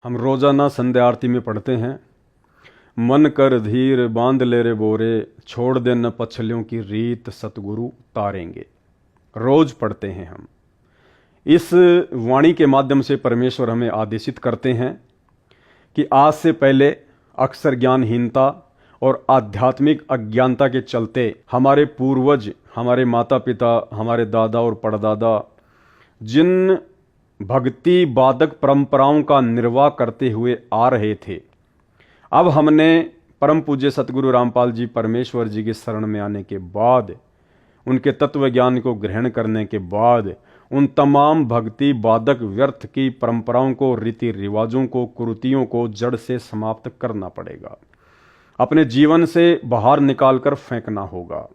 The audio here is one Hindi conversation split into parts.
हम रोजाना संध्या आरती में पढ़ते हैं, मन कर धीर बांध ले रे बोरे, छोड़ दे न पछलियों की रीत सतगुरु तारेंगे। रोज पढ़ते हैं हम। इस वाणी के माध्यम से परमेश्वर हमें आदेशित करते हैं कि आज से पहले अक्सर ज्ञानहीनता और आध्यात्मिक अज्ञानता के चलते हमारे पूर्वज, हमारे माता पिता, हमारे दादा और परदादा जिन भक्ति बाधक परंपराओं का निर्वाह करते हुए आ रहे थे, अब हमने परम पूज्य सतगुरु रामपाल जी परमेश्वर जी की शरण में आने के बाद, उनके तत्व ज्ञान को ग्रहण करने के बाद, उन तमाम भक्ति बाधक व्यर्थ की परंपराओं को, रीति रिवाजों को, कुरीतियों को जड़ से समाप्त करना पड़ेगा। अपने जीवन से बाहर निकालकर फेंकना होगा,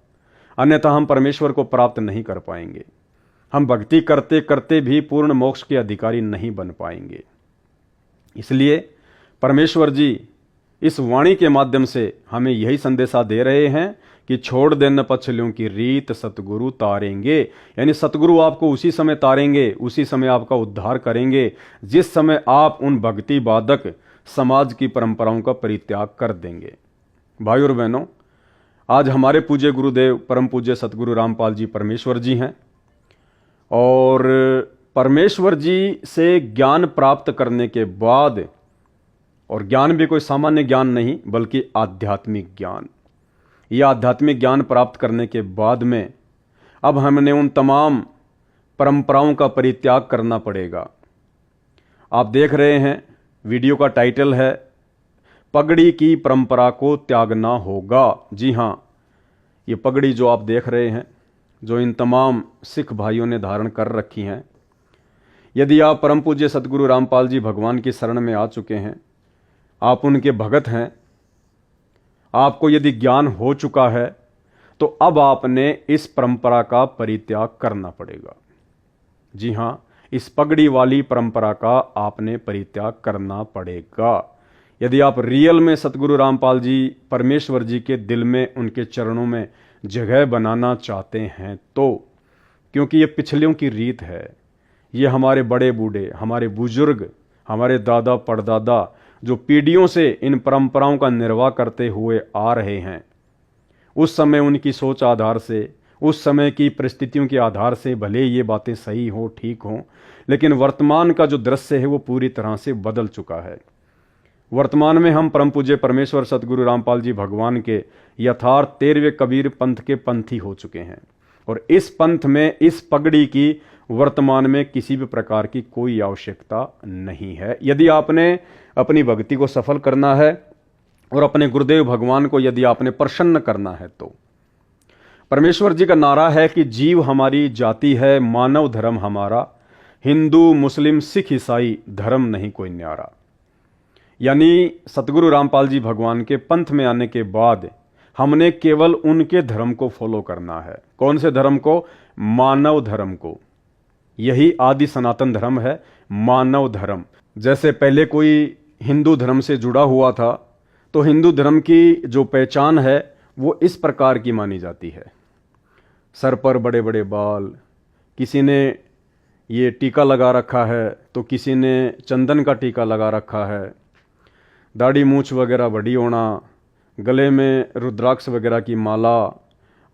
अन्यथा हम परमेश्वर को प्राप्त नहीं कर पाएंगे। हम भक्ति करते करते भी पूर्ण मोक्ष के अधिकारी नहीं बन पाएंगे। इसलिए परमेश्वर जी इस वाणी के माध्यम से हमें यही संदेशा दे रहे हैं कि छोड़ देना पछलियों की रीत सतगुरु तारेंगे। यानी सतगुरु आपको उसी समय तारेंगे, उसी समय आपका उद्धार करेंगे जिस समय आप उन भक्ति बाधक समाज की परंपराओं का परित्याग कर देंगे। भाई और बहनों, आज हमारे पूज्य गुरुदेव परम पूज्य सतगुरु रामपाल जी परमेश्वर जी हैं और परमेश्वर जी से ज्ञान प्राप्त करने के बाद, और ज्ञान भी कोई सामान्य ज्ञान नहीं बल्कि आध्यात्मिक ज्ञान, यह आध्यात्मिक ज्ञान प्राप्त करने के बाद में अब हमने उन तमाम परंपराओं का परित्याग करना पड़ेगा। आप देख रहे हैं, वीडियो का टाइटल है पगड़ी की परंपरा को त्यागना होगा। जी हाँ, ये पगड़ी जो आप देख रहे हैं, जो इन तमाम सिख भाइयों ने धारण कर रखी हैं, यदि आप परम पूज्य सतगुरु रामपाल जी भगवान की शरण में आ चुके हैं, आप उनके भगत हैं, आपको यदि ज्ञान हो चुका है, तो अब आपने इस परंपरा का परित्याग करना पड़ेगा। जी हाँ, इस पगड़ी वाली परंपरा का आपने परित्याग करना पड़ेगा यदि आप रियल में सतगुरु रामपाल जी परमेश्वर जी के दिल में, उनके चरणों में जगह बनाना चाहते हैं तो। क्योंकि ये पिछलियों की रीत है, ये हमारे बड़े बूढ़े, हमारे बुजुर्ग, हमारे दादा परदादा जो पीढ़ियों से इन परंपराओं का निर्वाह करते हुए आ रहे हैं, उस समय उनकी सोच आधार से, उस समय की परिस्थितियों के आधार से भले ये बातें सही हो, ठीक हो, लेकिन वर्तमान का जो दृश्य है वो पूरी तरह से बदल चुका है। वर्तमान में हम परम पूज्य परमेश्वर सतगुरु रामपाल जी भगवान के यथार्थ 13वें कबीर पंथ के पंथी हो चुके हैं और इस पंथ में इस पगड़ी की वर्तमान में किसी भी प्रकार की कोई आवश्यकता नहीं है। यदि आपने अपनी भक्ति को सफल करना है और अपने गुरुदेव भगवान को यदि आपने प्रसन्न करना है तो परमेश्वर जी का नारा है कि जीव हमारी जाति है, मानव धर्म हमारा, हिंदू मुस्लिम सिख ईसाई धर्म नहीं कोई न्यारा। यानी सतगुरु रामपाल जी भगवान के पंथ में आने के बाद हमने केवल उनके धर्म को फॉलो करना है। कौन से धर्म को? मानव धर्म को। यही आदि सनातन धर्म है, मानव धर्म। जैसे पहले कोई हिंदू धर्म से जुड़ा हुआ था तो हिंदू धर्म की जो पहचान है वो इस प्रकार की मानी जाती है, सर पर बड़े बड़े बाल, किसी ने ये टीका लगा रखा है तो किसी ने चंदन का टीका लगा रखा है, दाढ़ी मूछ वगैरह बड़ी होना, गले में रुद्राक्ष वगैरह की माला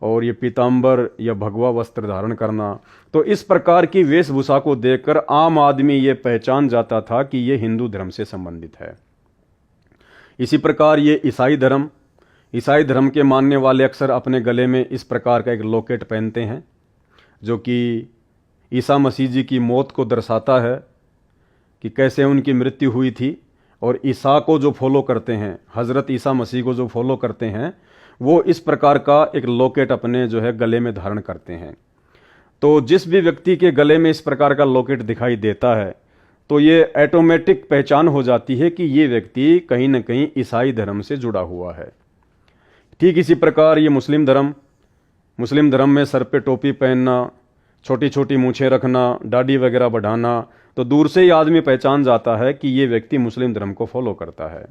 और ये पीतांबर या भगवा वस्त्र धारण करना। तो इस प्रकार की वेशभूषा को देखकर आम आदमी ये पहचान जाता था कि ये हिंदू धर्म से संबंधित है। इसी प्रकार ये ईसाई धर्म के मानने वाले अक्सर अपने गले में इस प्रकार का एक लॉकेट पहनते हैं जो कि ईसा मसीह जी की मौत को दर्शाता है कि कैसे उनकी मृत्यु हुई थी। और ईसा को जो फॉलो करते हैं, हज़रत ईसा मसीह को जो फॉलो करते हैं, वो इस प्रकार का एक लॉकेट अपने जो है गले में धारण करते हैं। तो जिस भी व्यक्ति के गले में इस प्रकार का लॉकेट दिखाई देता है तो ये ऑटोमेटिक पहचान हो जाती है कि ये व्यक्ति कहीं ना कहीं ईसाई धर्म से जुड़ा हुआ है। ठीक इसी प्रकार ये मुस्लिम धर्म में सर पे टोपी पहनना, छोटी छोटी मूछें रखना, दाढ़ी वगैरह बढ़ाना, तो दूर से ही आदमी पहचान जाता है कि ये व्यक्ति मुस्लिम धर्म को फॉलो करता है।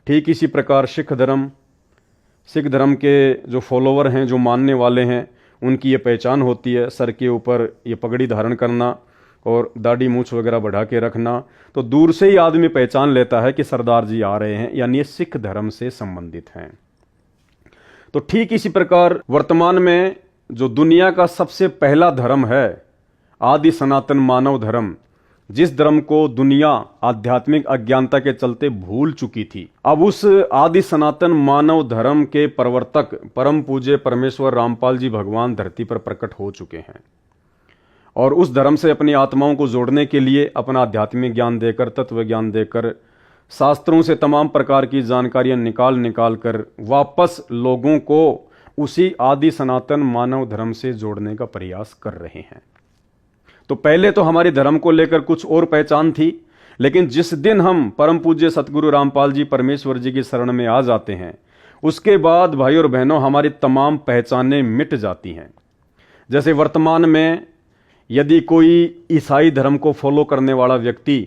ठीक इसी प्रकार सिख धर्म के जो फॉलोवर हैं, जो मानने वाले हैं, उनकी ये पहचान होती है सर के ऊपर ये पगड़ी धारण करना, और दाढ़ी मूछ वगैरह बढ़ा के रखना, तो दूर से ही आदमी पहचान लेता है कि सरदार जी आ रहे हैं, यानी ये सिख धर्म से संबंधित हैं। तो ठीक इसी प्रकार वर्तमान में जो दुनिया का सबसे पहला धर्म है, आदि सनातन मानव धर्म, जिस धर्म को दुनिया आध्यात्मिक अज्ञानता के चलते भूल चुकी थी, अब उस आदि सनातन मानव धर्म के प्रवर्तक परम पूज्य परमेश्वर रामपाल जी भगवान धरती पर प्रकट हो चुके हैं और उस धर्म से अपनी आत्माओं को जोड़ने के लिए अपना आध्यात्मिक ज्ञान देकर, तत्व ज्ञान देकर, शास्त्रों से तमाम प्रकार की जानकारियां निकाल कर वापस लोगों को उसी आदि सनातन मानव धर्म से जोड़ने का प्रयास कर रहे हैं। तो पहले तो हमारी धर्म को लेकर कुछ और पहचान थी, लेकिन जिस दिन हम परम पूज्य सतगुरु रामपाल जी परमेश्वर जी की शरण में आ जाते हैं, उसके बाद भाई और बहनों हमारी तमाम पहचानें मिट जाती हैं। जैसे वर्तमान में यदि कोई ईसाई धर्म को फॉलो करने वाला व्यक्ति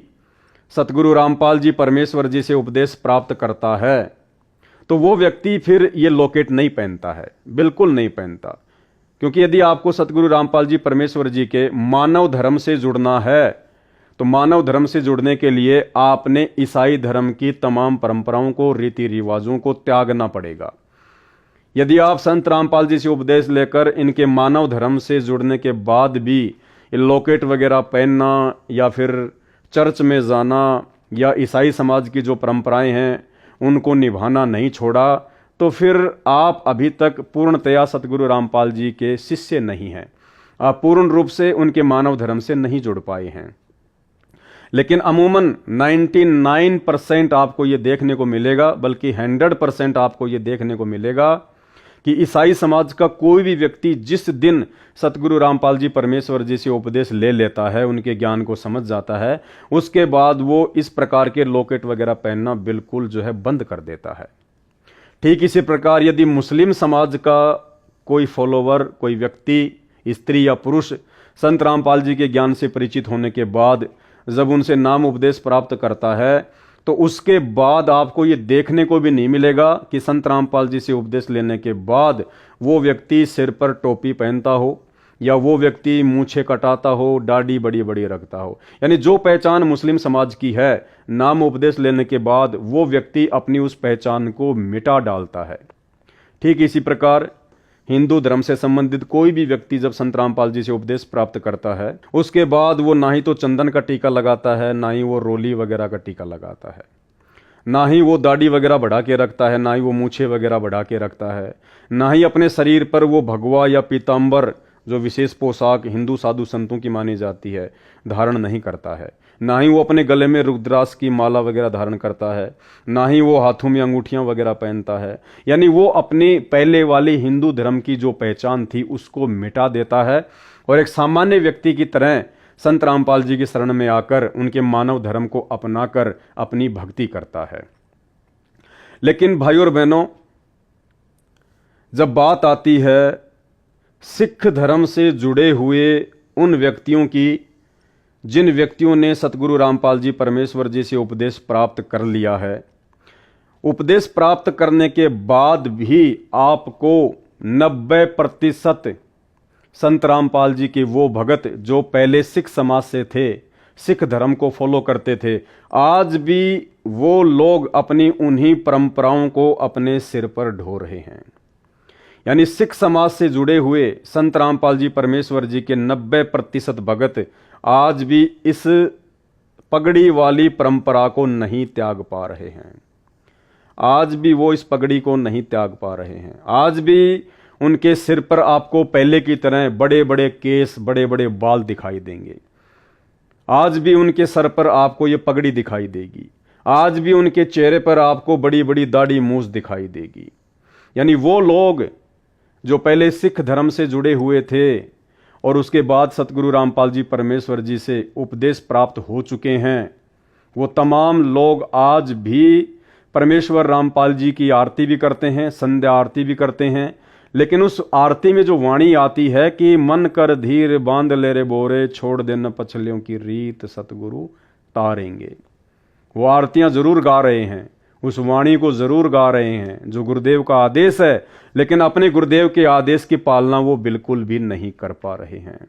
सतगुरु रामपाल जी परमेश्वर जी से उपदेश प्राप्त करता है, तो वो व्यक्ति फिर ये लॉकेट नहीं पहनता है, बिल्कुल नहीं पहनता। क्योंकि यदि आपको सतगुरु रामपाल जी परमेश्वर जी के मानव धर्म से जुड़ना है, तो मानव धर्म से जुड़ने के लिए आपने ईसाई धर्म की तमाम परंपराओं को, रीति रिवाजों को त्यागना पड़ेगा। यदि आप संत रामपाल जी से उपदेश लेकर इनके मानव धर्म से जुड़ने के बाद भी लॉकेट वगैरह पहनना या फिर चर्च में जाना या ईसाई समाज की जो परंपराएं हैं उनको निभाना नहीं छोड़ा, तो फिर आप अभी तक पूर्णतया सतगुरु रामपाल जी के शिष्य नहीं हैं, आप पूर्ण रूप से उनके मानव धर्म से नहीं जुड़ पाए हैं। लेकिन अमूमन 99% आपको ये देखने को मिलेगा, बल्कि 100% आपको ये देखने को मिलेगा कि ईसाई समाज का कोई भी व्यक्ति जिस दिन सतगुरु रामपाल जी परमेश्वर जी से उपदेश ले लेता है, उनके ज्ञान को समझ जाता है, उसके बाद वो इस प्रकार के लॉकेट वगैरह पहनना बिल्कुल जो है बंद कर देता है। ठीक इसी प्रकार यदि मुस्लिम समाज का कोई फॉलोवर, कोई व्यक्ति, स्त्री या पुरुष संत रामपाल जी के ज्ञान से परिचित होने के बाद जब उनसे नाम उपदेश प्राप्त करता है, तो उसके बाद आपको ये देखने को भी नहीं मिलेगा कि संत रामपाल जी से उपदेश लेने के बाद वो व्यक्ति सिर पर टोपी पहनता हो या वो व्यक्ति मूछें कटाता हो, दाढ़ी बड़ी बड़ी रखता हो। यानी जो पहचान मुस्लिम समाज की है, नाम उपदेश लेने के बाद वो व्यक्ति अपनी उस पहचान को मिटा डालता है। ठीक इसी प्रकार हिंदू धर्म से संबंधित कोई भी व्यक्ति जब संत रामपाल जी से उपदेश प्राप्त करता है, उसके बाद वो ना ही तो चंदन का टीका लगाता है, ना ही वो रोली वगैरह का टीका लगाता है, ना ही वो दाढ़ी वगैरह बढ़ा के रखता है, ना ही वो मूछें वगैरह बढ़ा के रखता है, ना ही अपने शरीर पर वो भगवा या पीताम्बर जो विशेष पोशाक हिंदू साधु संतों की मानी जाती है धारण नहीं करता है, ना ही वो अपने गले में रुद्राक्ष की माला वगैरह धारण करता है, ना ही वो हाथों में अंगूठियां वगैरह पहनता है। यानी वो अपनी पहले वाली हिंदू धर्म की जो पहचान थी उसको मिटा देता है और एक सामान्य व्यक्ति की तरह संत रामपाल जी की शरण में आकर उनके मानव धर्म को अपनाकर अपनी भक्ति करता है। लेकिन भाई और बहनों, जब बात आती है सिख धर्म से जुड़े हुए उन व्यक्तियों की, जिन व्यक्तियों ने सतगुरु रामपाल जी परमेश्वर जी से उपदेश प्राप्त कर लिया है, उपदेश प्राप्त करने के बाद भी आपको 90% संत रामपाल जी के वो भगत जो पहले सिख समाज से थे, सिख धर्म को फॉलो करते थे, आज भी वो लोग अपनी उन्हीं परंपराओं को अपने सिर पर ढो रहे हैं। यानी सिख समाज से जुड़े हुए संत रामपाल जी परमेश्वर जी के 90% भगत आज भी इस पगड़ी वाली परंपरा को नहीं त्याग पा रहे हैं। आज भी वो इस पगड़ी को नहीं त्याग पा रहे हैं। आज भी उनके सिर पर आपको पहले की तरह बड़े बड़े केस, बड़े बड़े बाल दिखाई देंगे। आज भी उनके सर पर आपको ये पगड़ी दिखाई देगी। आज भी उनके चेहरे पर आपको बड़ी बड़ी दाढ़ी मूछ दिखाई देगी। यानी वो लोग जो पहले सिख धर्म से जुड़े हुए थे और उसके बाद सतगुरु रामपाल जी परमेश्वर जी से उपदेश प्राप्त हो चुके हैं, वो तमाम लोग आज भी परमेश्वर रामपाल जी की आरती भी करते हैं, संध्या आरती भी करते हैं। लेकिन उस आरती में जो वाणी आती है कि मन कर धीर बांध ले रे बोरे, छोड़ देना पछलियों की रीत सतगुरु तारेंगे, वो आरतियां जरूर गा रहे हैं, उस वाणी को जरूर गा रहे हैं जो गुरुदेव का आदेश है, लेकिन अपने गुरुदेव के आदेश की पालना वो बिल्कुल भी नहीं कर पा रहे हैं।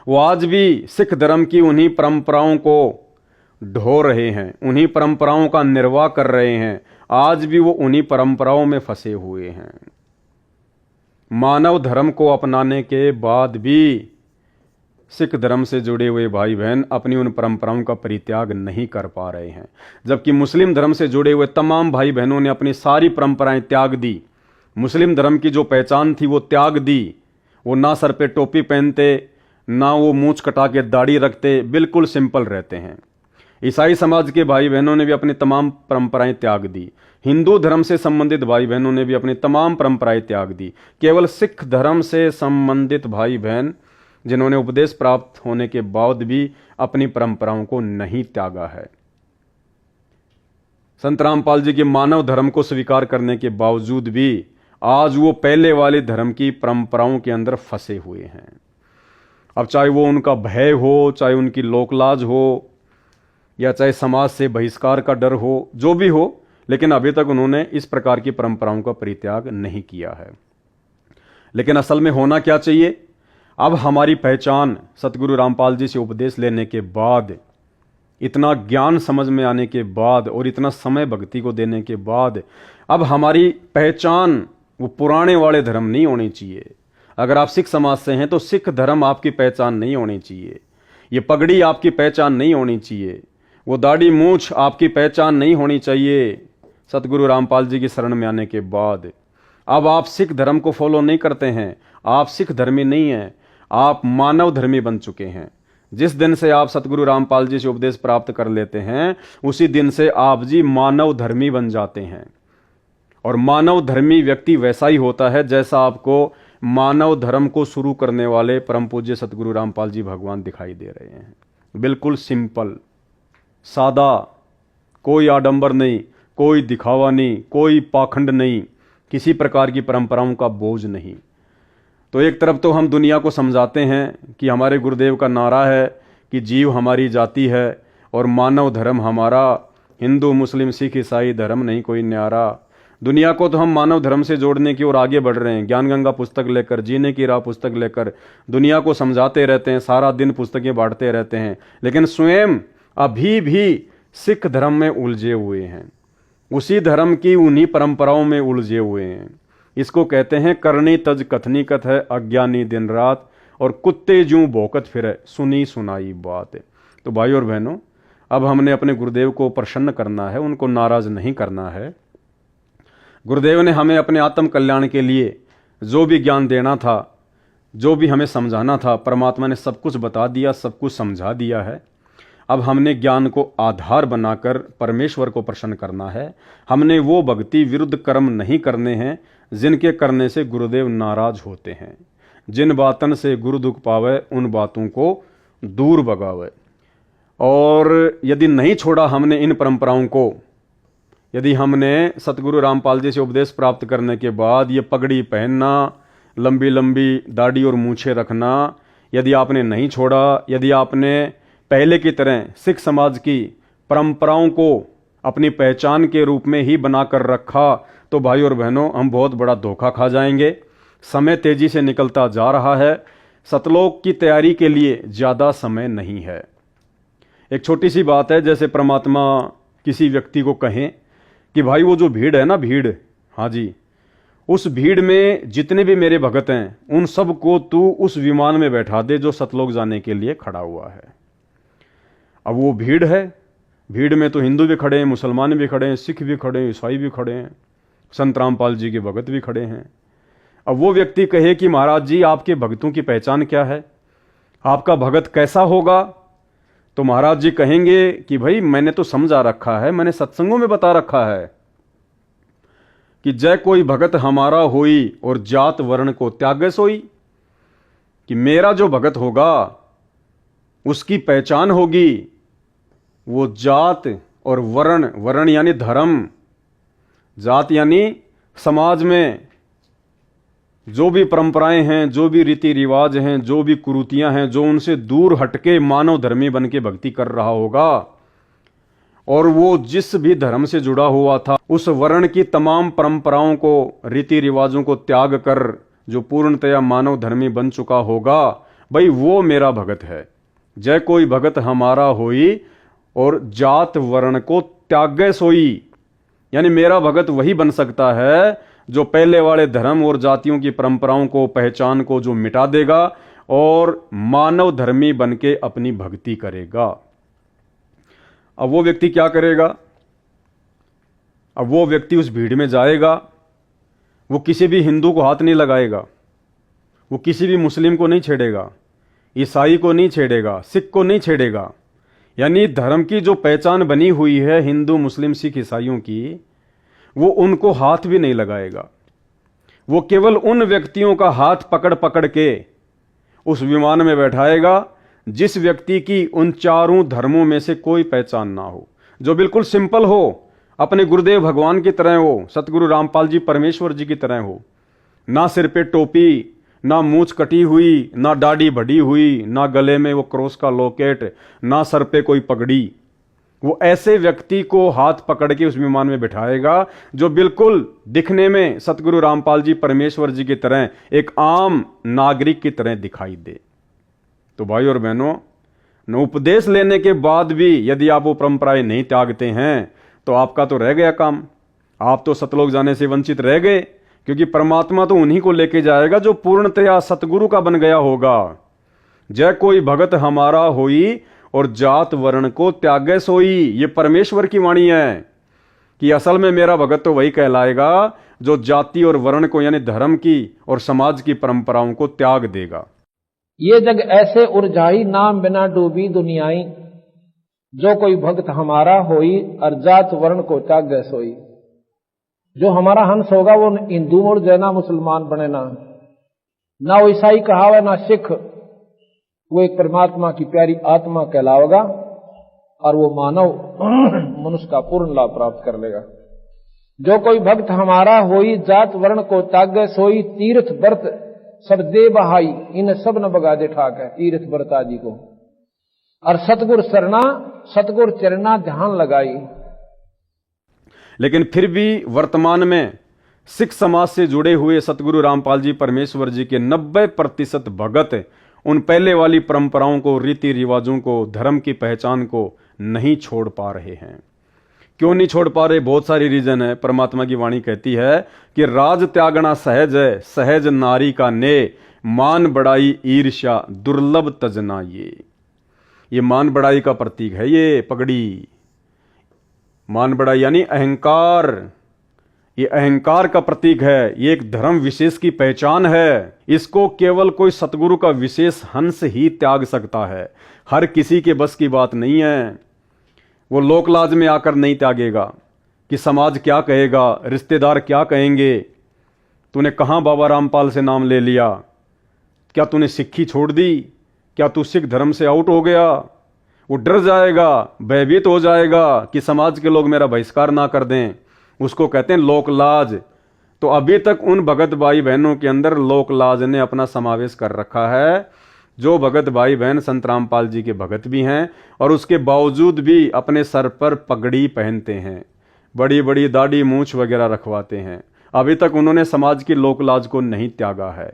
वो आज भी सिख धर्म की उन्हीं परंपराओं को ढो रहे हैं, उन्हीं परंपराओं का निर्वाह कर रहे हैं। आज भी वो उन्हीं परंपराओं में फंसे हुए हैं। मानव धर्म को अपनाने के बाद भी सिख धर्म से जुड़े हुए भाई बहन अपनी उन परंपराओं का परित्याग नहीं कर पा रहे हैं, जबकि मुस्लिम धर्म से जुड़े हुए तमाम भाई बहनों ने अपनी सारी परंपराएं त्याग दी। मुस्लिम धर्म की जो पहचान थी वो त्याग दी। वो ना सर पे टोपी पहनते, ना वो मूंछ कटा के दाढ़ी रखते, बिल्कुल सिंपल रहते हैं। ईसाई समाज के भाई बहनों ने भी अपनी तमाम परंपराएं त्याग दी। हिंदू धर्म से संबंधित भाई बहनों ने भी अपनी तमाम परंपराएं त्याग दी। केवल सिख धर्म से संबंधित भाई बहन जिन्होंने उपदेश प्राप्त होने के बाद भी अपनी परंपराओं को नहीं त्यागा है। संत रामपाल जी के मानव धर्म को स्वीकार करने के बावजूद भी आज वो पहले वाले धर्म की परंपराओं के अंदर फंसे हुए हैं। अब चाहे वो उनका भय हो, चाहे उनकी लोकलाज हो, या चाहे समाज से बहिष्कार का डर हो, जो भी हो, लेकिन अभी तक उन्होंने इस प्रकार की परंपराओं का परित्याग नहीं किया है। लेकिन असल में होना क्या चाहिए? अब हमारी पहचान सतगुरु रामपाल जी से उपदेश लेने के बाद, इतना ज्ञान समझ में आने के बाद और इतना समय भक्ति को देने के बाद, अब हमारी पहचान वो पुराने वाले धर्म नहीं होनी चाहिए। अगर आप सिख समाज से हैं तो सिख धर्म आपकी पहचान नहीं होनी चाहिए। ये पगड़ी आपकी पहचान नहीं होनी चाहिए। वो दाढ़ी मूछ आपकी पहचान नहीं होनी चाहिए। सतगुरु रामपाल जी की शरण में आने के बाद अब आप सिख धर्म को फॉलो नहीं करते हैं, आप सिख धर्मी नहीं हैं, आप मानव धर्मी बन चुके हैं। जिस दिन से आप सतगुरु रामपाल जी से उपदेश प्राप्त कर लेते हैं, उसी दिन से आप जी मानव धर्मी बन जाते हैं। और मानव धर्मी व्यक्ति वैसा ही होता है जैसा आपको मानव धर्म को शुरू करने वाले परम पूज्य सतगुरु रामपाल जी भगवान दिखाई दे रहे हैं। बिल्कुल सिंपल, सादा, कोई आडंबर नहीं, कोई दिखावा नहीं, कोई पाखंड नहीं, किसी प्रकार की परंपराओं का बोझ नहीं। तो एक तरफ तो हम दुनिया को समझाते हैं कि हमारे गुरुदेव का नारा है कि जीव हमारी जाति है और मानव धर्म हमारा, हिंदू मुस्लिम सिख ईसाई धर्म नहीं कोई न्यारा। दुनिया को तो हम मानव धर्म से जोड़ने की ओर आगे बढ़ रहे हैं। ज्ञान गंगा पुस्तक लेकर, जीने की राह पुस्तक लेकर दुनिया को समझाते रहते हैं, सारा दिन पुस्तकें बांटते रहते हैं, लेकिन स्वयं अभी भी सिख धर्म में उलझे हुए हैं, उसी धर्म की उन्हीं परंपराओं में उलझे हुए हैं। इसको कहते हैं करनी तज कथनी कथ है, अज्ञानी दिन रात, और कुत्ते जूं भौंकत फिरे, सुनी सुनाई बात। तो भाई और बहनों, अब हमने अपने गुरुदेव को प्रसन्न करना है, उनको नाराज नहीं करना है। गुरुदेव ने हमें अपने आत्म कल्याण के लिए जो भी ज्ञान देना था, जो भी हमें समझाना था, परमात्मा ने सब कुछ बता दिया, सब कुछ समझा दिया है। अब हमने ज्ञान को आधार बनाकर परमेश्वर को प्रसन्न करना है। हमने वो भक्ति विरुद्ध कर्म नहीं करने हैं जिनके करने से गुरुदेव नाराज होते हैं। जिन बातन से गुरु दुख पावे, उन बातों को दूर भगावे। और यदि नहीं छोड़ा हमने इन परंपराओं को, यदि हमने सतगुरु रामपाल जी से उपदेश प्राप्त करने के बाद ये पगड़ी पहनना, लंबी लंबी दाढ़ी और मूछें रखना, यदि आपने नहीं छोड़ा, यदि आपने पहले की तरह सिख समाज की परंपराओं को अपनी पहचान के रूप में ही बनाकर रखा, तो भाई और बहनों, हम बहुत बड़ा धोखा खा जाएंगे। समय तेजी से निकलता जा रहा है। सतलोक की तैयारी के लिए ज़्यादा समय नहीं है। एक छोटी सी बात है, जैसे परमात्मा किसी व्यक्ति को कहें कि भाई वो जो भीड़ है ना, भीड़, हाँ जी, उस भीड़ में जितने भी मेरे भगत हैं उन सब को तू उस विमान में बैठा दे जो सतलोक जाने के लिए खड़ा हुआ है। अब वो भीड़ है, भीड़ में तो हिंदू भी खड़े हैं, मुसलमान भी खड़े हैं, सिख भी खड़े हैं, ईसाई भी खड़े हैं, संत रामपाल जी के भगत भी खड़े हैं। अब वो व्यक्ति कहे कि महाराज जी आपके भक्तों की पहचान क्या है, आपका भगत कैसा होगा, तो महाराज जी कहेंगे कि भाई मैंने तो समझा रखा है, मैंने सत्संगों में बता रखा है कि जय कोई भगत हमारा होई और जात वर्ण को त्यागे सोई, कि मेरा जो भगत होगा उसकी पहचान होगी वो जात और वर्ण, वर्ण यानी धर्म, जात यानी समाज में जो भी परंपराएं हैं, जो भी रीति रिवाज हैं, जो भी कुरीतियां हैं, जो उनसे दूर हटके मानव धर्मी बन के भक्ति कर रहा होगा, और वो जिस भी धर्म से जुड़ा हुआ था उस वर्ण की तमाम परंपराओं को, रीति रिवाजों को त्याग कर जो पूर्णतया मानव धर्मी बन चुका होगा, भाई वो मेरा भगत है। जय कोई भगत हमारा होई और जात वर्ण को त्यागे सोई, यानी मेरा भगत वही बन सकता है जो पहले वाले धर्म और जातियों की परंपराओं को, पहचान को जो मिटा देगा और मानव धर्मी बन के अपनी भक्ति करेगा। अब वो व्यक्ति क्या करेगा? अब वो व्यक्ति उस भीड़ में जाएगा, वो किसी भी हिंदू को हाथ नहीं लगाएगा, वो किसी भी मुस्लिम को नहीं छेड़ेगा, ईसाई को नहीं छेड़ेगा, सिख को नहीं छेड़ेगा। यानी धर्म की जो पहचान बनी हुई है हिंदू, मुस्लिम, सिख, ईसाइयों की, वो उनको हाथ भी नहीं लगाएगा। वो केवल उन व्यक्तियों का हाथ पकड़ पकड़ के उस विमान में बैठाएगा जिस व्यक्ति की उन चारों धर्मों में से कोई पहचान ना हो, जो बिल्कुल सिंपल हो, अपने गुरुदेव भगवान की तरह हो, सतगुरु रामपाल जी परमेश्वर जी की तरह हो। ना सिर पे टोपी, ना मूंछ कटी हुई, ना दाढ़ी बढ़ी हुई, ना गले में वो क्रॉस का लॉकेट, ना सर पे कोई पगड़ी। वो ऐसे व्यक्ति को हाथ पकड़ के उस विमान में बिठाएगा जो बिल्कुल दिखने में सतगुरु रामपाल जी परमेश्वर जी की तरह एक आम नागरिक की तरह दिखाई दे। तो भाई और बहनों, न उपदेश लेने के बाद भी यदि आप वो परंपराएं नहीं त्यागते हैं तो आपका तो रह गया काम, आप तो सतलोक जाने से वंचित रह गए, क्योंकि परमात्मा तो उन्हीं को लेके जाएगा जो पूर्णतया सतगुरु का बन गया होगा। जय कोई भगत हमारा होई और जात वर्ण को त्यागे सोई, ये परमेश्वर की वाणी है कि असल में मेरा भगत तो वही कहलाएगा जो जाति और वर्ण को, यानी धर्म की और समाज की परंपराओं को त्याग देगा। ये जग ऐसे उर्जाई, नाम बिना डूबी दुनियाई, जो कोई भक्त हमारा होई और जात वर्ण को त्यागे सोई। जो हमारा हंस होगा वो हिंदू और जैना मुसलमान बने ना वो ईसाई कहावे ना सिख, वो एक परमात्मा की प्यारी आत्मा कहलावेगा और वो मानव मनुष्य का पूर्ण लाभ प्राप्त कर लेगा। जो कोई भक्त हमारा होई जात वर्ण को त्यागे सोई, तीर्थ व्रत सब दे बहाई, इन सब न बगा दे ठाक है तीर्थ व्रता जी को। और सतगुर सरना सतगुर चरना ध्यान लगाई। लेकिन फिर भी वर्तमान में सिख समाज से जुड़े हुए सतगुरु रामपाल जी परमेश्वर जी के 90% भगत उन पहले वाली परंपराओं को, रीति रिवाजों को, धर्म की पहचान को नहीं छोड़ पा रहे हैं। क्यों नहीं छोड़ पा रहे? बहुत सारी रीजन है। परमात्मा की वाणी कहती है कि राज त्यागना सहज है, सहज नारी का ने, मान बड़ाई ईर्ष्या दुर्लभ तजना। ये मान बड़ाई का प्रतीक है, ये पगड़ी। मान बड़ाई यानी अहंकार, ये अहंकार का प्रतीक है, ये एक धर्म विशेष की पहचान है। इसको केवल कोई सतगुरु का विशेष हंस ही त्याग सकता है, हर किसी के बस की बात नहीं है। वो लोकलाज में आकर नहीं त्यागेगा कि समाज क्या कहेगा, रिश्तेदार क्या कहेंगे, तूने कहाँ बाबा रामपाल से नाम ले लिया, क्या तूने सिक्खी छोड़ दी, क्या तू सिख धर्म से आउट हो गया। वो डर जाएगा, भयभीत हो जाएगा कि समाज के लोग मेरा बहिष्कार ना कर दें। उसको कहते हैं लोकलाज। तो अभी तक उन भगत भाई बहनों के अंदर लोकलाज ने अपना समावेश कर रखा है। जो भगत भाई बहन संत रामपाल जी के भगत भी हैं और उसके बावजूद भी अपने सर पर पगड़ी पहनते हैं, बड़ी बड़ी दाढ़ी मूंछ वगैरह रखवाते हैं, अभी तक उन्होंने समाज की लोकलाज को नहीं त्यागा है।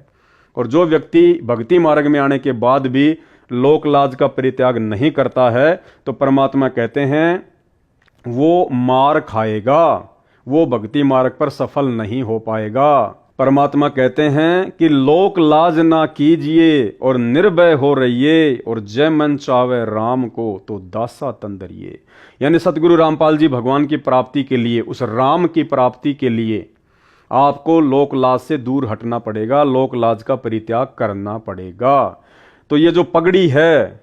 और जो व्यक्ति भक्ति मार्ग में आने के बाद भी लोकलाज का परित्याग नहीं करता है तो परमात्मा कहते हैं वो मार खाएगा, वो भक्ति मार्ग पर सफल नहीं हो पाएगा। परमात्मा कहते हैं कि लोक लाज ना कीजिए और निर्भय हो रहिए, और जय मन चावे राम को तो दासा तंदरिए। यानी सतगुरु रामपाल जी भगवान की प्राप्ति के लिए, उस राम की प्राप्ति के लिए आपको लोक लाज से दूर हटना पड़ेगा, लोक लाज का परित्याग करना पड़ेगा। तो ये जो पगड़ी है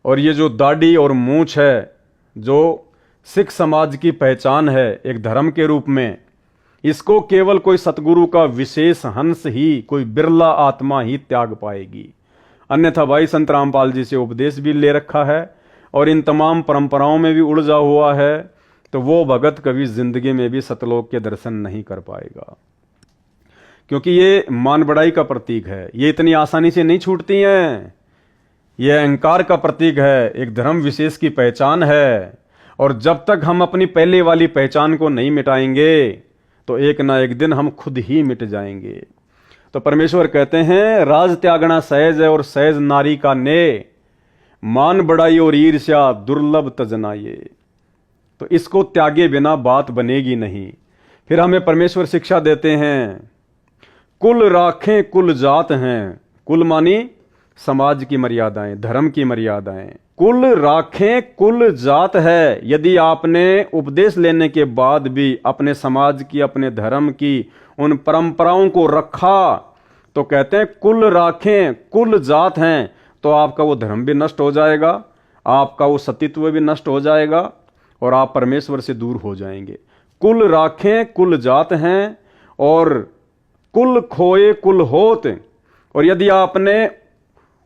और ये जो दाढ़ी और मूंछ है, जो सिख समाज की पहचान है एक धर्म के रूप में, इसको केवल कोई सतगुरु का विशेष हंस ही, कोई बिरला आत्मा ही त्याग पाएगी। अन्यथा भाई संत रामपाल जी से उपदेश भी ले रखा है और इन तमाम परंपराओं में भी उलझा हुआ है, तो वो भगत कभी जिंदगी में भी सतलोक के दर्शन नहीं कर पाएगा, क्योंकि ये मान बड़ाई का प्रतीक है। ये इतनी आसानी से नहीं छूटती हैं। ये अहंकार का प्रतीक है, एक धर्म विशेष की पहचान है। और जब तक हम अपनी पहले वाली पहचान को नहीं मिटाएंगे तो एक ना एक दिन हम खुद ही मिट जाएंगे। तो परमेश्वर कहते हैं राज त्यागना सहज है और सहज नारी का ने, मान बढ़ाई और ईर्ष्या दुर्लभ तजनाये। तो इसको त्यागे बिना बात बनेगी नहीं। फिर हमें परमेश्वर शिक्षा देते हैं कुल राखें कुल जात हैं। कुल मानी समाज की मर्यादाएं, धर्म की मर्यादाएं। कुल राखें कुल जात है। यदि आपने उपदेश लेने के बाद भी अपने समाज की, अपने धर्म की उन परंपराओं को रखा, तो कहते हैं कुल राखें कुल जात हैं, तो आपका वो धर्म भी नष्ट हो जाएगा, आपका वो सतीत्व भी नष्ट हो जाएगा और आप परमेश्वर से दूर हो जाएंगे। कुल राखें कुल जात हैं और कुल खोए कुल होत। और यदि आपने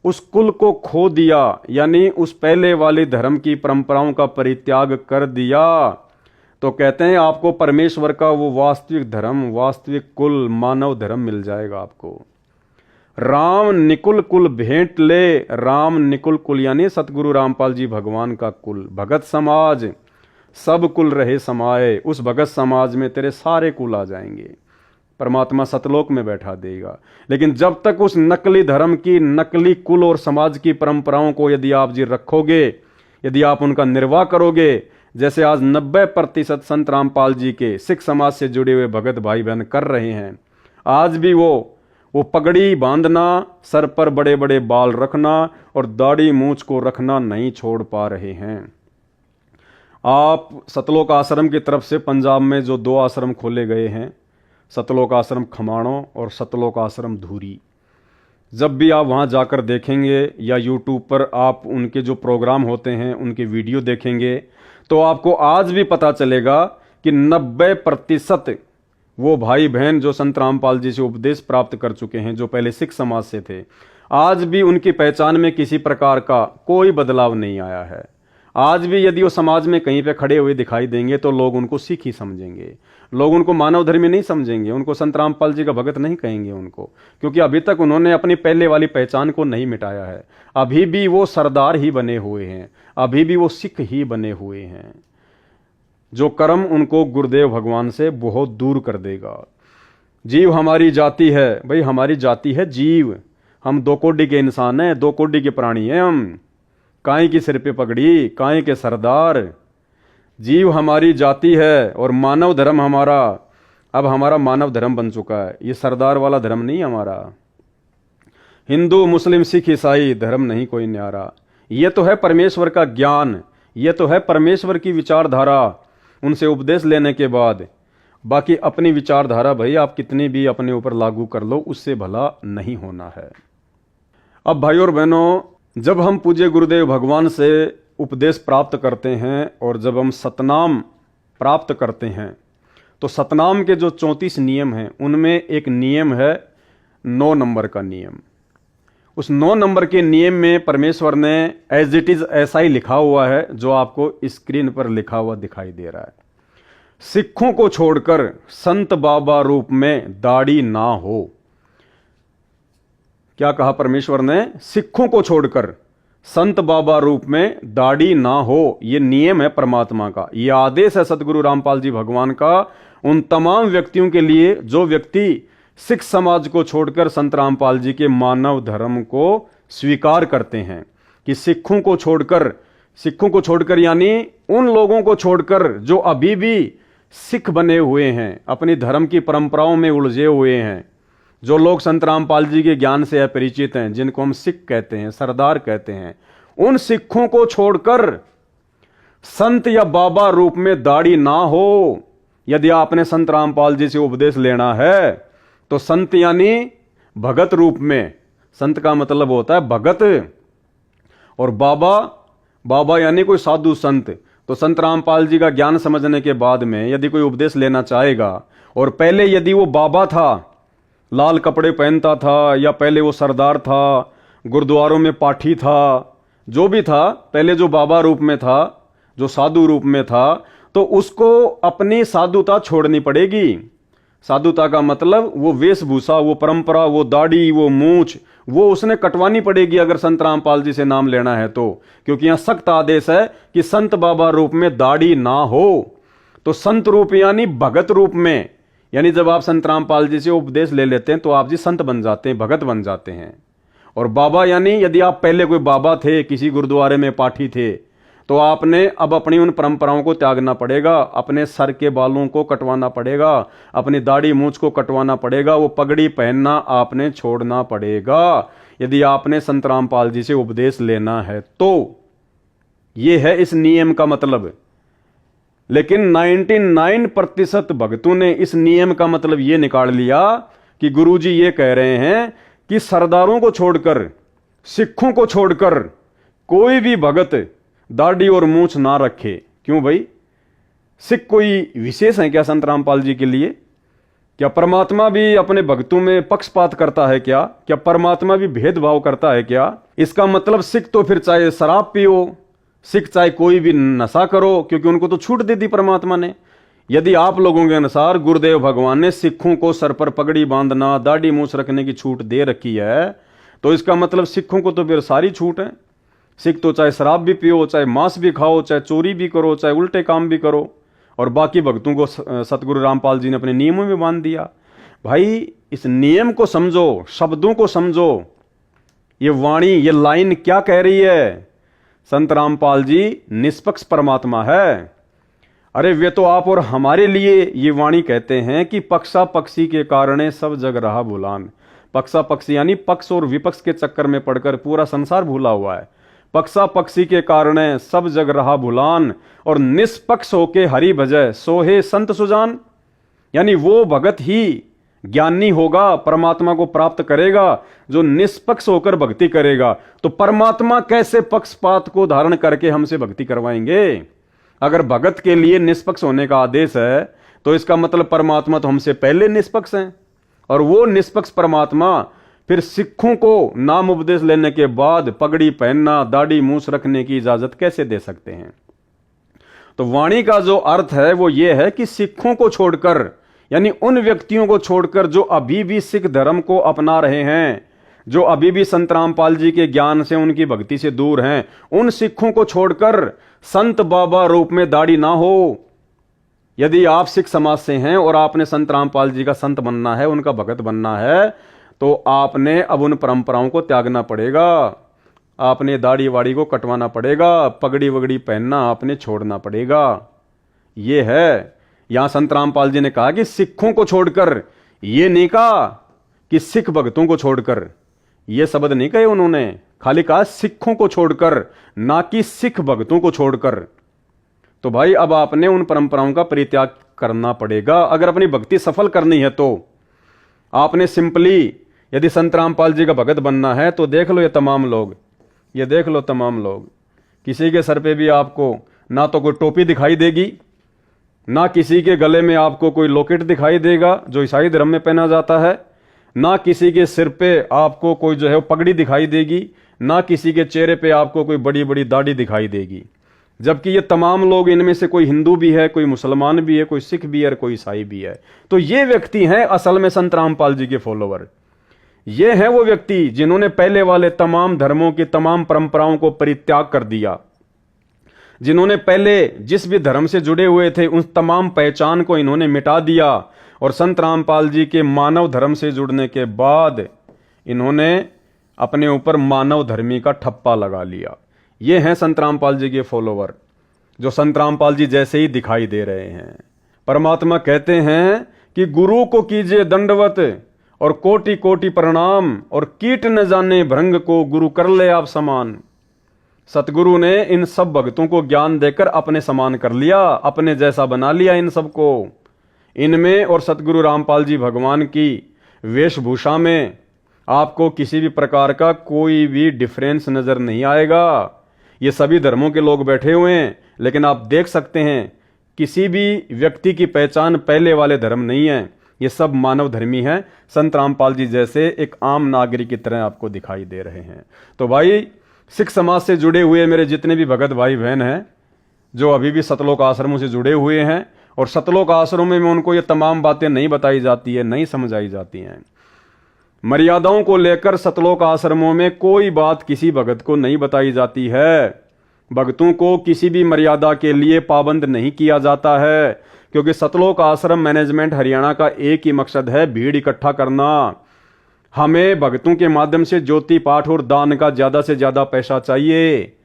उस कुल को खो दिया, यानी उस पहले वाली धर्म की परंपराओं का परित्याग कर दिया, तो कहते हैं आपको परमेश्वर का वो वास्तविक धर्म, वास्तविक कुल, मानव धर्म मिल जाएगा आपको। राम निकुल कुल भेंट ले। राम निकुल कुल यानी सतगुरु रामपाल जी भगवान का कुल, भगत समाज, सब कुल रहे समाये। उस भगत समाज में तेरे सारे कुल आ जाएंगे, परमात्मा सतलोक में बैठा देगा। लेकिन जब तक उस नकली धर्म की, नकली कुल और समाज की परंपराओं को यदि आप जी रखोगे, यदि आप उनका निर्वाह करोगे, जैसे आज 90% संत रामपाल जी के सिख समाज से जुड़े हुए भगत भाई बहन कर रहे हैं, आज भी वो पगड़ी बांधना, सर पर बड़े बड़े बाल रखना और दाढ़ी मूंछ को रखना नहीं छोड़ पा रहे हैं। आप सतलोक आश्रम की तरफ से पंजाब में जो 2 आश्रम खोले गए हैं, सतलोक आश्रम खमाणों और सतलोक आश्रम धूरी, जब भी आप वहाँ जाकर देखेंगे या यूट्यूब पर आप उनके जो प्रोग्राम होते हैं उनके वीडियो देखेंगे, तो आपको आज भी पता चलेगा कि 90% वो भाई बहन जो संत रामपाल जी से उपदेश प्राप्त कर चुके हैं, जो पहले सिख समाज से थे, आज भी उनकी पहचान में किसी प्रकार का कोई बदलाव नहीं आया है। आज भी यदि वो समाज में कहीं पे खड़े हुए दिखाई देंगे तो लोग उनको सिख ही समझेंगे, लोग उनको मानव धर्मी नहीं समझेंगे, उनको संत रामपाल जी का भगत नहीं कहेंगे उनको, क्योंकि अभी तक उन्होंने अपनी पहले वाली पहचान को नहीं मिटाया है। अभी भी वो सरदार ही बने हुए हैं, अभी भी वो सिख ही बने हुए हैं। जो कर्म उनको गुरुदेव भगवान से बहुत दूर कर देगा। जीव हमारी जाति है, भाई हमारी जाति है जीव, हम 2 कोटि के इंसान हैं, 2 कोटि के प्राणी हैं हम। काई की सिर पे पगड़ी, काई के सरदार। जीव हमारी जाति है और मानव धर्म हमारा, अब हमारा मानव धर्म बन चुका है, ये सरदार वाला धर्म नहीं हमारा। हिंदू मुस्लिम सिख ईसाई धर्म नहीं कोई न्यारा। ये तो है परमेश्वर का ज्ञान, ये तो है परमेश्वर की विचारधारा, उनसे उपदेश लेने के बाद। बाकी अपनी विचारधारा भाई आप कितनी भी अपने ऊपर लागू कर लो, उससे भला नहीं होना है। अब भाई और बहनों, जब हम पूज्य गुरुदेव भगवान से उपदेश प्राप्त करते हैं और जब हम सतनाम प्राप्त करते हैं, तो सतनाम के जो 34 नियम हैं उनमें एक नियम है 9 नंबर का नियम। उस 9 नंबर के नियम में परमेश्वर ने एज इट इज ऐसा ही लिखा हुआ है जो आपको स्क्रीन पर लिखा हुआ दिखाई दे रहा है। सिखों को छोड़कर संत बाबा रूप में दाढ़ी ना हो। क्या कहा परमेश्वर ने? सिखों को छोड़कर संत बाबा रूप में दाढ़ी ना हो। यह नियम है परमात्मा का, यह आदेश है सतगुरु रामपाल जी भगवान का उन तमाम व्यक्तियों के लिए जो व्यक्ति सिख समाज को छोड़कर संत रामपाल जी के मानव धर्म को स्वीकार करते हैं। कि सिखों को छोड़कर यानी उन लोगों को छोड़कर जो अभी भी सिख बने हुए हैं, अपनी धर्म की परंपराओं में उलझे हुए हैं, जो लोग संत रामपाल जी के ज्ञान से अपरिचित हैं, जिनको हम सिख कहते हैं, सरदार कहते हैं, उन सिखों को छोड़कर संत या बाबा रूप में दाढ़ी ना हो। यदि आपने संत रामपाल जी से उपदेश लेना है तो संत यानी भगत रूप में, संत का मतलब होता है भगत, और बाबा यानी कोई साधु संत। तो संत रामपाल जी का ज्ञान समझने के बाद में यदि कोई उपदेश लेना चाहेगा और पहले यदि वो बाबा था, लाल कपड़े पहनता था, या पहले वो सरदार था, गुरुद्वारों में पाठी था, जो भी था, पहले जो बाबा रूप में था, जो साधु रूप में था, तो उसको अपनी साधुता छोड़नी पड़ेगी। साधुता का मतलब वो वेशभूषा, वो परंपरा, वो दाढ़ी, वो मूछ, वो उसने कटवानी पड़ेगी अगर संत रामपाल जी से नाम लेना है तो, क्योंकि यहां सख्त आदेश है कि संत बाबा रूप में दाढ़ी ना हो। तो संत रूप यानी भगत रूप में, यानी जब आप संत रामपाल जी से उपदेश ले लेते हैं तो आप जी संत बन जाते हैं, भगत बन जाते हैं। और बाबा यानी यदि आप पहले कोई बाबा थे, किसी गुरुद्वारे में पाठी थे, तो आपने अब अपनी उन परंपराओं को त्यागना पड़ेगा, अपने सर के बालों को कटवाना पड़ेगा, अपनी दाढ़ी मूंछ को कटवाना पड़ेगा, वो पगड़ी पहनना आपने छोड़ना पड़ेगा यदि आपने संत रामपाल जी से उपदेश लेना है तो। ये है इस नियम का मतलब। लेकिन 99% भक्तों ने इस नियम का मतलब ये निकाल लिया कि गुरुजी ये कह रहे हैं कि सरदारों को छोड़कर, सिखों को छोड़कर कोई भी भगत दाढ़ी और मूंछ ना रखे। क्यों भाई, सिख कोई विशेष है क्या संत रामपाल जी के लिए? क्या परमात्मा भी अपने भक्तों में पक्षपात करता है क्या? क्या परमात्मा भी भेदभाव करता है क्या? इसका मतलब सिख तो फिर चाहे शराब पियो, सिख चाहे कोई भी नशा करो, क्योंकि उनको तो छूट दे दी परमात्मा ने। यदि आप लोगों के अनुसार गुरुदेव भगवान ने सिखों को सर पर पगड़ी बांधना, दाढ़ी मूंछ रखने की छूट दे रखी है, तो इसका मतलब सिखों को तो फिर सारी छूट है। सिख तो चाहे शराब भी पियो, चाहे मांस भी खाओ, चाहे चोरी भी करो, चाहे उल्टे काम भी करो। और बाकी भक्तों को सतगुरु रामपाल जी ने अपने नियमों में बांध दिया। भाई इस नियम को समझो, शब्दों को समझो, ये वाणी, ये लाइन क्या कह रही है। संत रामपाल जी निष्पक्ष परमात्मा है। अरे वे तो आप और हमारे लिए ये वाणी कहते हैं कि पक्षा पक्षी के कारण सब जग रहा भूलान। पक्षा पक्षी यानी पक्ष और विपक्ष के चक्कर में पड़कर पूरा संसार भूला हुआ है। पक्षा पक्षी के कारण सब जग रहा भूलान, और निष्पक्ष होके हरि भजय सोहे संत सुजान। यानी वो भगत ही ज्ञानी होगा, परमात्मा को प्राप्त करेगा, जो निष्पक्ष होकर भक्ति करेगा। तो परमात्मा कैसे पक्षपात को धारण करके हमसे भक्ति करवाएंगे? अगर भगत के लिए निष्पक्ष होने का आदेश है तो इसका मतलब परमात्मा तो हमसे पहले निष्पक्ष हैं। और वो निष्पक्ष परमात्मा फिर सिखों को नाम उपदेश लेने के बाद पगड़ी पहनना, दाढ़ी मूंछ रखने की इजाजत कैसे दे सकते हैं? तो वाणी का जो अर्थ है वो ये है कि सिखों को छोड़कर, यानी उन व्यक्तियों को छोड़कर जो अभी भी सिख धर्म को अपना रहे हैं, जो अभी भी संत रामपाल जी के ज्ञान से, उनकी भक्ति से दूर हैं, उन सिखों को छोड़कर संत बाबा रूप में दाढ़ी ना हो। यदि आप सिख समाज से हैं और आपने संत रामपाल जी का संत बनना है, उनका भगत बनना है, तो आपने अब उन परंपराओं को त्यागना पड़ेगा। आपने दाढ़ी वाड़ी को कटवाना पड़ेगा, पगड़ी वगड़ी पहनना आपने छोड़ना पड़ेगा। ये है, यहां संत रामपाल जी ने कहा कि सिखों को छोड़कर, ये नहीं कहा कि सिख भक्तों को छोड़कर, ये शब्द नहीं कहे उन्होंने, खाली कहा सिखों को छोड़कर, ना कि सिख भक्तों को छोड़कर। तो भाई अब आपने उन परंपराओं का परित्याग करना पड़ेगा अगर अपनी भक्ति सफल करनी है। तो आपने सिंपली, यदि संत रामपाल जी का भगत बनना है तो देख लो ये तमाम लोग, ये देख लो तमाम लोग, किसी के सर पे भी आपको ना तो कोई टोपी दिखाई देगी, ना किसी के गले में आपको कोई लॉकेट दिखाई देगा जो ईसाई धर्म में पहना जाता है, ना किसी के सिर पे आपको कोई जो है वो पगड़ी दिखाई देगी, ना किसी के चेहरे पे आपको कोई बड़ी बड़ी दाढ़ी दिखाई देगी। जबकि ये तमाम लोग, इनमें से कोई हिंदू भी है, कोई मुसलमान भी है, कोई सिख भी है, कोई ईसाई भी है। तो ये व्यक्ति हैं असल में संत रामपाल जी के फॉलोवर। ये हैं वो व्यक्ति जिन्होंने पहले वाले तमाम धर्मों की तमाम परंपराओं को परित्याग कर दिया, जिन्होंने पहले जिस भी धर्म से जुड़े हुए थे उन तमाम पहचान को इन्होंने मिटा दिया, और संत रामपाल जी के मानव धर्म से जुड़ने के बाद इन्होंने अपने ऊपर मानव धर्मी का ठप्पा लगा लिया। ये हैं संत रामपाल जी के फॉलोवर, जो संत रामपाल जी जैसे ही दिखाई दे रहे हैं। परमात्मा कहते हैं कि गुरु को कीजिए दंडवत और कोटि कोटि प्रणाम, और कीट न जाने भृंग को गुरु कर ले आप समान। सतगुरु ने इन सब भक्तों को ज्ञान देकर अपने समान कर लिया, अपने जैसा बना लिया इन सबको। इनमें और सतगुरु रामपाल जी भगवान की वेशभूषा में आपको किसी भी प्रकार का कोई भी डिफरेंस नजर नहीं आएगा। ये सभी धर्मों के लोग बैठे हुए हैं, लेकिन आप देख सकते हैं किसी भी व्यक्ति की पहचान पहले वाले धर्म नहीं है, ये सब मानव धर्मी हैं। संत रामपाल जी जैसे एक आम नागरिक की तरह आपको दिखाई दे रहे हैं। तो भाई सिख समाज से जुड़े हुए मेरे जितने भी भगत भाई बहन हैं, जो अभी भी सतलोक आश्रमों से जुड़े हुए हैं, और सतलोक आश्रमों में उनको ये तमाम बातें नहीं बताई जाती है, नहीं समझाई जाती हैं। मर्यादाओं को लेकर सतलोक आश्रमों में कोई बात किसी भगत को नहीं बताई जाती है। भक्तों को किसी भी मर्यादा के लिए पाबंद नहीं किया जाता है, क्योंकि सतलोक आश्रम मैनेजमेंट हरियाणा का एक ही मकसद है, भीड़ इकट्ठा करना। हमें भक्तों के माध्यम से ज्योति पाठ और दान का ज्यादा से ज्यादा पैसा चाहिए।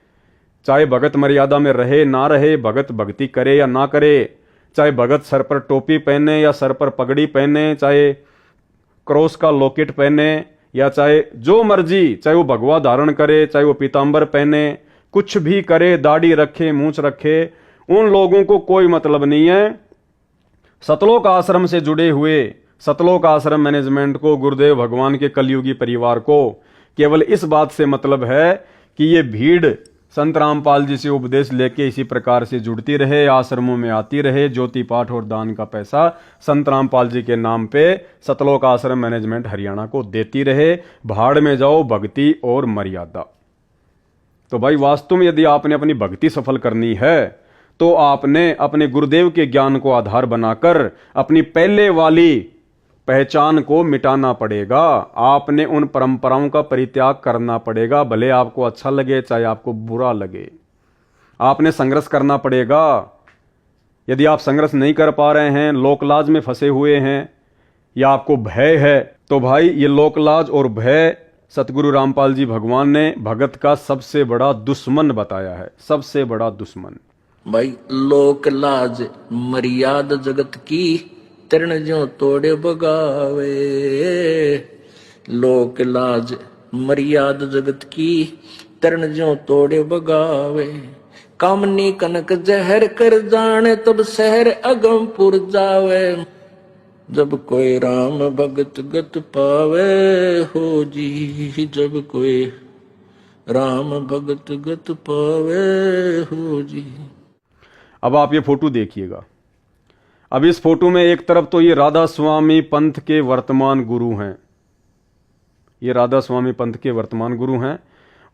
चाहे भगत मर्यादा में रहे ना रहे, भगत भक्ति करे या ना करे, चाहे भगत सर पर टोपी पहने या सर पर पगड़ी पहने, चाहे क्रॉस का लॉकेट पहने या चाहे जो मर्जी, चाहे वो भगवा धारण करे, चाहे वो पीतांबर पहने, कुछ भी करे, दाढ़ी रखे, मूंछ रखे, उन लोगों को कोई मतलब नहीं है। सतलोक आश्रम से जुड़े हुए सतलोक आश्रम मैनेजमेंट को, गुरुदेव भगवान के कलयुगी परिवार को केवल इस बात से मतलब है कि ये भीड़ संत रामपाल जी से उपदेश लेके इसी प्रकार से जुड़ती रहे, आश्रमों में आती रहे, ज्योति पाठ और दान का पैसा संत रामपाल जी के नाम पे सतलोक आश्रम मैनेजमेंट हरियाणा को देती रहे। भाड़ में जाओ भक्ति और मर्यादा। तो भाई वास्तव में यदि आपने अपनी भक्ति सफल करनी है तो आपने अपने गुरुदेव के ज्ञान को आधार बनाकर अपनी पहले वाली पहचान को मिटाना पड़ेगा। आपने उन परंपराओं का परित्याग करना पड़ेगा, भले आपको अच्छा लगे चाहे आपको बुरा लगे। आपने संघर्ष करना पड़ेगा। यदि आप संघर्ष नहीं कर पा रहे हैं, लोकलाज में फंसे हुए हैं या आपको भय है, तो भाई ये लोकलाज और भय सतगुरु रामपाल जी भगवान ने भगत का सबसे बड़ा दुश्मन बताया है, सबसे बड़ा दुश्मन। भाई लोक लाज मर्याद जगत की, तरण जो तोड़े बगावे। लोक लाज मर्याद जगत की, तरण जो तोड़े बगावे। कामनी कनक जहर कर जाने, तब शहर अगमपुर जावे। जब कोई राम भगत गत पावे हो जी, जब कोई राम भगत गत पावे हो जी। अब आप ये फोटो देखिएगा। अब इस फोटो में एक तरफ तो ये राधा स्वामी पंथ के वर्तमान गुरु हैं, ये राधा स्वामी पंथ के वर्तमान गुरु हैं,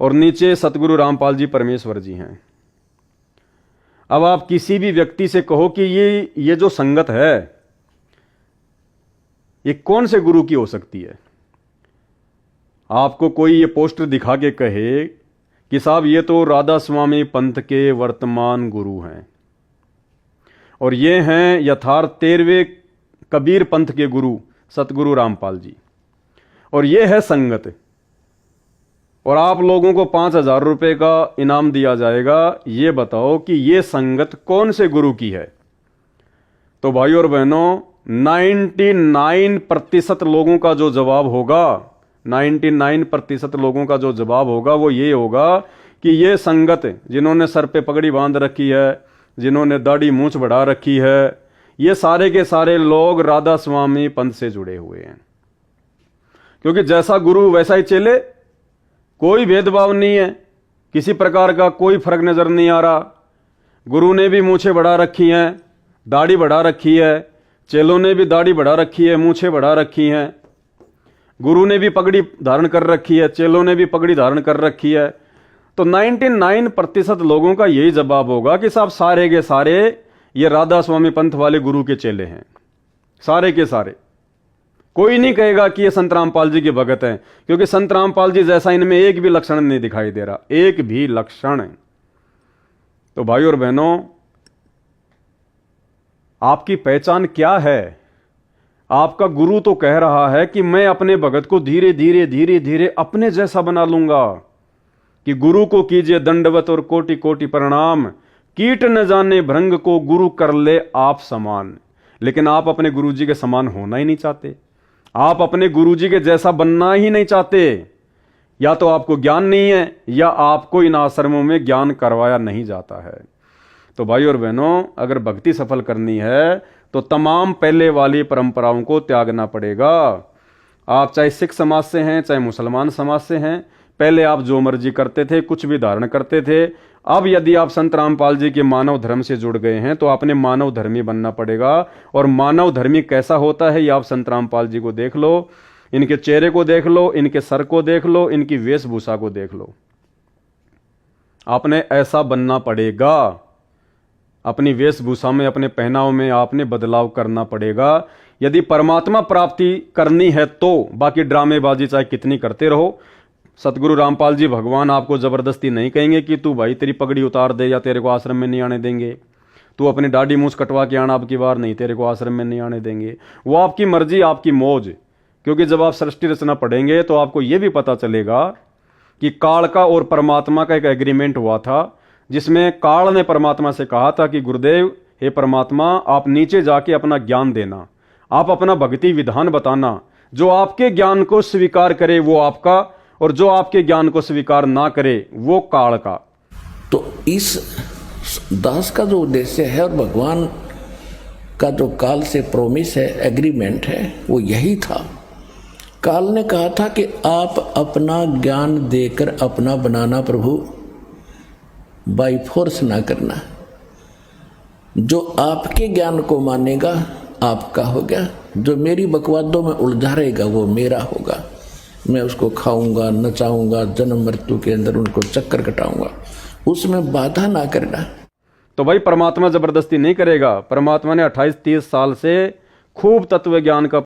और नीचे सतगुरु रामपाल जी परमेश्वर जी हैं। अब आप किसी भी व्यक्ति से कहो कि ये जो संगत है ये कौन से गुरु की हो सकती है, आपको कोई ये पोस्टर दिखा के कहे कि साहब ये तो राधा स्वामी पंथ के वर्तमान गुरु हैं और ये हैं यथार्थ 13वें कबीर पंथ के गुरु सतगुरु रामपाल जी, और ये है संगत, और आप लोगों को 5,000 रुपए का इनाम दिया जाएगा, ये बताओ कि ये संगत कौन से गुरु की है। तो भाई और बहनों 99% लोगों का जो जवाब होगा, 99% लोगों का जो जवाब होगा वो ये होगा कि ये संगत जिन्होंने सर पे पगड़ी बांध रखी है, जिन्होंने दाढ़ी मूंछ बढ़ा रखी है, ये सारे के सारे लोग राधा स्वामी पंथ से जुड़े हुए हैं। क्योंकि जैसा गुरु वैसा ही चेले, कोई भेदभाव नहीं है, किसी प्रकार का कोई फर्क नजर नहीं आ रहा। गुरु ने भी मूंछें बढ़ा रखी हैं, दाढ़ी बढ़ा रखी है, चेलों ने भी दाढ़ी बढ़ा रखी है, मूंछें बढ़ा रखी हैं। गुरु ने भी पगड़ी धारण कर रखी है, चेलों ने भी पगड़ी धारण कर रखी है। तो 99% लोगों का यही जवाब होगा कि साहब सारे के सारे ये राधा स्वामी पंथ वाले गुरु के चेले हैं, सारे के सारे। कोई नहीं कहेगा कि ये संत रामपाल जी के भगत हैं, क्योंकि संत रामपाल जी जैसा इनमें एक भी लक्षण नहीं दिखाई दे रहा, एक भी लक्षण। तो भाई और बहनों, आपकी पहचान क्या है? आपका गुरु तो कह रहा है कि मैं अपने भगत को धीरे धीरे धीरे धीरे अपने जैसा बना लूंगा, कि गुरु को कीजिए दंडवत और कोटि कोटि प्रणाम, कीट न जाने भृंग को गुरु कर ले आप समान। लेकिन आप अपने गुरुजी के समान होना ही नहीं चाहते, आप अपने गुरुजी के जैसा बनना ही नहीं चाहते। या तो आपको ज्ञान नहीं है या आपको इन आश्रमों में ज्ञान करवाया नहीं जाता है। तो भाई और बहनों, अगर भक्ति सफल करनी है तो तमाम पहले वाली परंपराओं को त्यागना पड़ेगा। आप चाहे सिख समाज से हैं, चाहे मुसलमान समाज से हैं, पहले आप जो मर्जी करते थे, कुछ भी धारण करते थे। अब यदि आप संत रामपाल जी के मानव धर्म से जुड़ गए हैं तो आपने मानव धर्मी बनना पड़ेगा। और मानव धर्मी कैसा होता है ये आप संत रामपाल जी को देख लो, इनके चेहरे को देख लो, इनके सर को देख लो, इनकी वेशभूषा को देख लो। आपने ऐसा बनना पड़ेगा, अपनी वेशभूषा में, अपने पहनाव में आपने बदलाव करना पड़ेगा। यदि परमात्मा प्राप्ति करनी है तो बाकी ड्रामेबाजी चाहे कितनी करते रहो, सतगुरु रामपाल जी भगवान आपको जबरदस्ती नहीं कहेंगे कि तू भाई तेरी पगड़ी उतार दे या तेरे को आश्रम में नहीं आने देंगे। तू अपनी दाढ़ी मूछ कटवा के आना, अब की बार नहीं, तेरे को आश्रम में नहीं आने देंगे। वो आपकी मर्जी, आपकी मौज। क्योंकि जब आप सृष्टि रचना पढ़ेंगे तो आपको यह भी पता चलेगा कि काल का और परमात्मा का एक एग्रीमेंट हुआ था, जिसमें काल ने परमात्मा से कहा था कि गुरुदेव, हे परमात्मा, आप नीचे जाके अपना ज्ञान देना, आप अपना भक्ति विधान बताना, जो आपके ज्ञान को स्वीकार करे वो आपका, और जो आपके ज्ञान को स्वीकार ना करे वो काल का। तो इस दास का जो उद्देश्य है और भगवान का जो काल से प्रॉमिस है, एग्रीमेंट है, वो यही था। काल ने कहा था कि आप अपना ज्ञान देकर अपना बनाना प्रभु, बाई फोर्स ना करना। जो आपके ज्ञान को मानेगा आपका हो गया, जो मेरी बकवादों में उलझा रहेगा वो मेरा होगा। मैं उसको खाऊंगा, नचाऊंगा, जन्म मृत्यु के अंदर उनको चक्कर कटाऊंगा, उसमें बाधा ना करना। तो भाई परमात्मा जबरदस्ती नहीं करेगा। परमात्मा ने 28-30 साल से खूब तत्व ज्ञान का